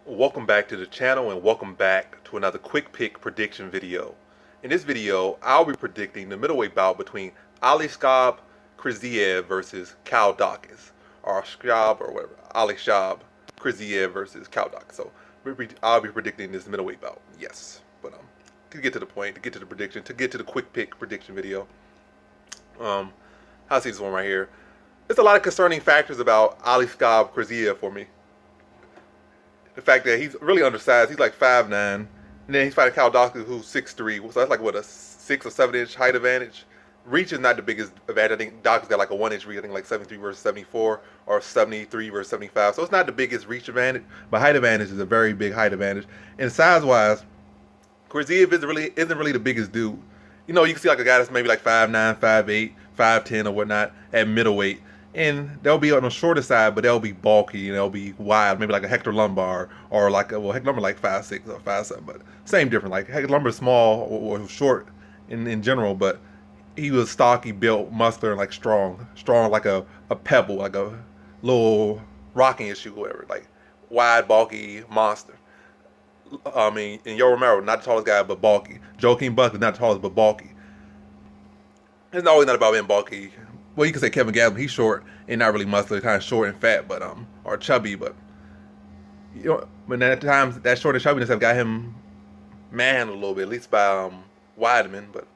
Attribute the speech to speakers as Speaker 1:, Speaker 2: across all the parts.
Speaker 1: Welcome back to the channel and welcome back to another quick pick prediction video. In this video, I'll be predicting the middleweight bout between Aliaskhab Khizriev versus Daukaus, or Shab or whatever, Aliaskhab Khizriev versus Daukaus. So I'll be predicting this middleweight bout. Yes, but to get to the point, to get to the prediction, to get to the quick pick prediction video, I'll see this one right here. There's a lot of concerning factors about Aliaskhab Khizriev for me. The fact that he's really undersized, he's like 5'9", and then he's fighting Daukaus who's 6'3", so that's like what, a 6 or 7 inch height advantage. Reach is not the biggest advantage. I think Daukaus got like a 1 inch reach, I think like 73 versus 74 or 73 versus 75. So it's not the biggest reach advantage, but height advantage is a very big height advantage. And size wise, Khizriev isn't really the biggest dude. You know, you can see like a guy that's maybe like 5'9", 5'8", 5'10" or whatnot at middleweight. And they'll be on the shorter side, but they'll be bulky and they'll be wide, maybe like a Hector Lombard or like Hector Lombard like 5'6" or 5'7", but same difference. Like Hector Lombard's small or short in general, but he was stocky, built, muscular, and like strong like a pebble, like a little rocking issue, whatever. Like wide, bulky monster. I mean, and Yo Romero, not the tallest guy, but bulky. Joaquin Buckley, not the tallest, but bulky. It's always not about being bulky. Well, you can say Kevin Gastelum, he's short and not really muscular, kind of short and fat, but or chubby, but you know, when at times that short and chubbiness have got him man a little bit, at least by Weidman, but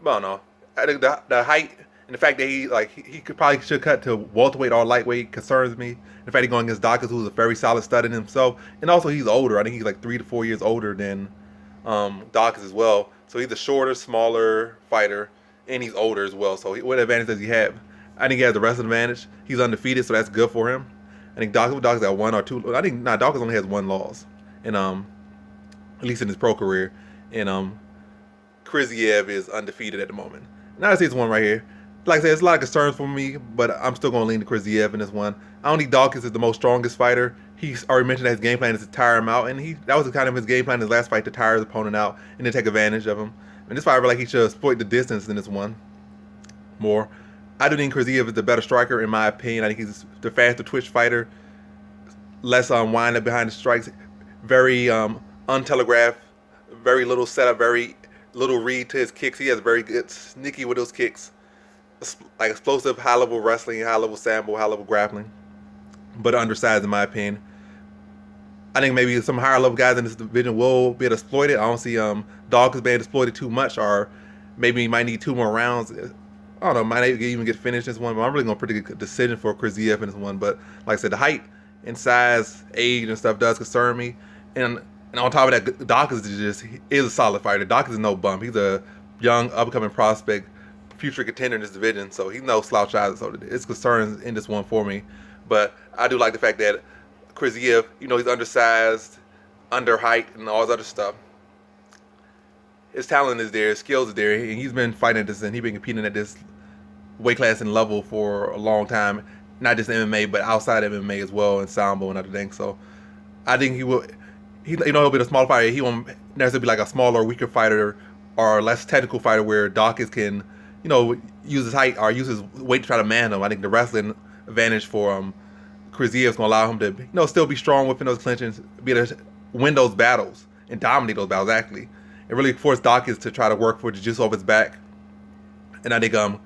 Speaker 1: I don't know. I think the height and the fact that he could probably should cut to welterweight or lightweight concerns me. The fact he's going against Daukaus, who's a very solid stud in himself, and also he's older. I think he's like 3 to 4 years older than Daukaus as well. So he's a shorter, smaller fighter. And he's older as well, so what advantage does he have? I think he has the wrestling advantage. He's undefeated, so that's good for him. I think Daukaus got 1 or 2. I think Daukaus only has 1 loss, and at least in his pro career. And Khizriev is undefeated at the moment. Now I see this one right here. Like I said, it's a lot of concerns for me, but I'm still going to lean to Khizriev in this one. I don't think Daukaus is the most strongest fighter. He's already mentioned that his game plan is to tire him out, and that was kind of his game plan in his last fight, to tire his opponent out and then take advantage of him. And this fight, I feel like he should exploit the distance in this one more. I do think Khizriev is the better striker, in my opinion. I think he's the faster twitch fighter, less wind up behind the strikes, very untelegraphed, very little setup, very little read to his kicks. He has very good sneaky with those kicks, like explosive, high-level wrestling, high-level sambo, high-level grappling, but undersized in my opinion. I think maybe some higher level guys in this division will be able to exploit it. I don't see Daukaus being exploited too much, or maybe he might need 2 more rounds. I don't know, might even get finished in this one, but I'm really going to predict a decision for Khizriev in this one. But like I said, the height and size, age and stuff does concern me. And on top of that, Daukaus is a solid fighter. Daukaus is no bump. He's a young, upcoming prospect, future contender in this division, so he's no slouch either. So it's concerns in this one for me. But I do like the fact that Khizriev, you know, he's undersized, under height, and all this other stuff. His talent is there, his skills are there, and he's been fighting at this, and he's been competing at this weight class and level for a long time. Not just MMA, but outside of MMA as well, and sambo and other things. So I think he'll be a smaller fighter. He won't necessarily be like a smaller, weaker fighter or less technical fighter where Daukaus can, you know, use his height or use his weight to try to man him. I think the wrestling advantage for Khizriev is going to allow him to, you know, still be strong within those clinches, be able to win those battles and dominate those battles, actually. It really forced Daukaus to try to work for jiu-jitsu off his back. And I think, like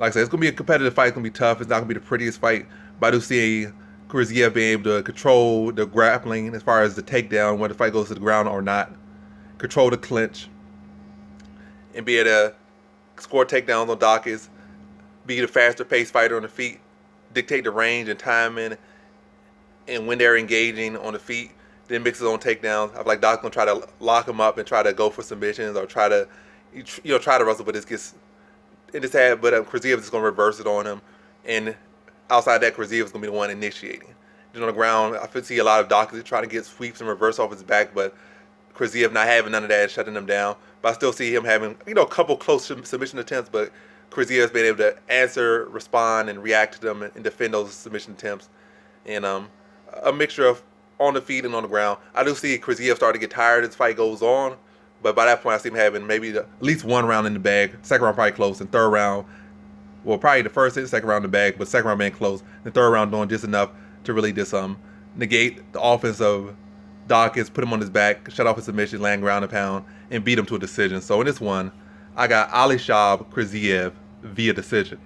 Speaker 1: I said, it's going to be a competitive fight. It's going to be tough. It's not going to be the prettiest fight. But I do see Khizriev being able to control the grappling as far as the takedown, whether the fight goes to the ground or not, control the clinch, and be able to score takedowns on Daukaus, be the faster paced fighter on the feet, dictate the range and timing, and when they're engaging on the feet, then mix his own takedowns. I feel like Daukaus gonna try to lock him up and try to go for submissions or try to wrestle, but this gets in his head. But Khizriev is gonna reverse it on him, and outside that, Khizriev is gonna be the one initiating. Then on the ground, I see a lot of Daukaus trying to get sweeps and reverse off his back, but Khizriev not having none of that and shutting them down. But I still see him having, you know, a couple close submission attempts, but Khizriev's been able to answer, respond, and react to them and defend those submission attempts. And a mixture of on the feet and on the ground. I do see Khizriev starting to get tired as the fight goes on, but by that point I see him having maybe at least 1 round in the bag. Second round probably close, and third round, well, probably the first and second round in the bag, but second round being close, and third round doing just enough to really just negate the offense of Daukaus, put him on his back, shut off his submission, land ground and pound, and beat him to a decision. So in this one, I got Aliaskhab Khizriev via decision.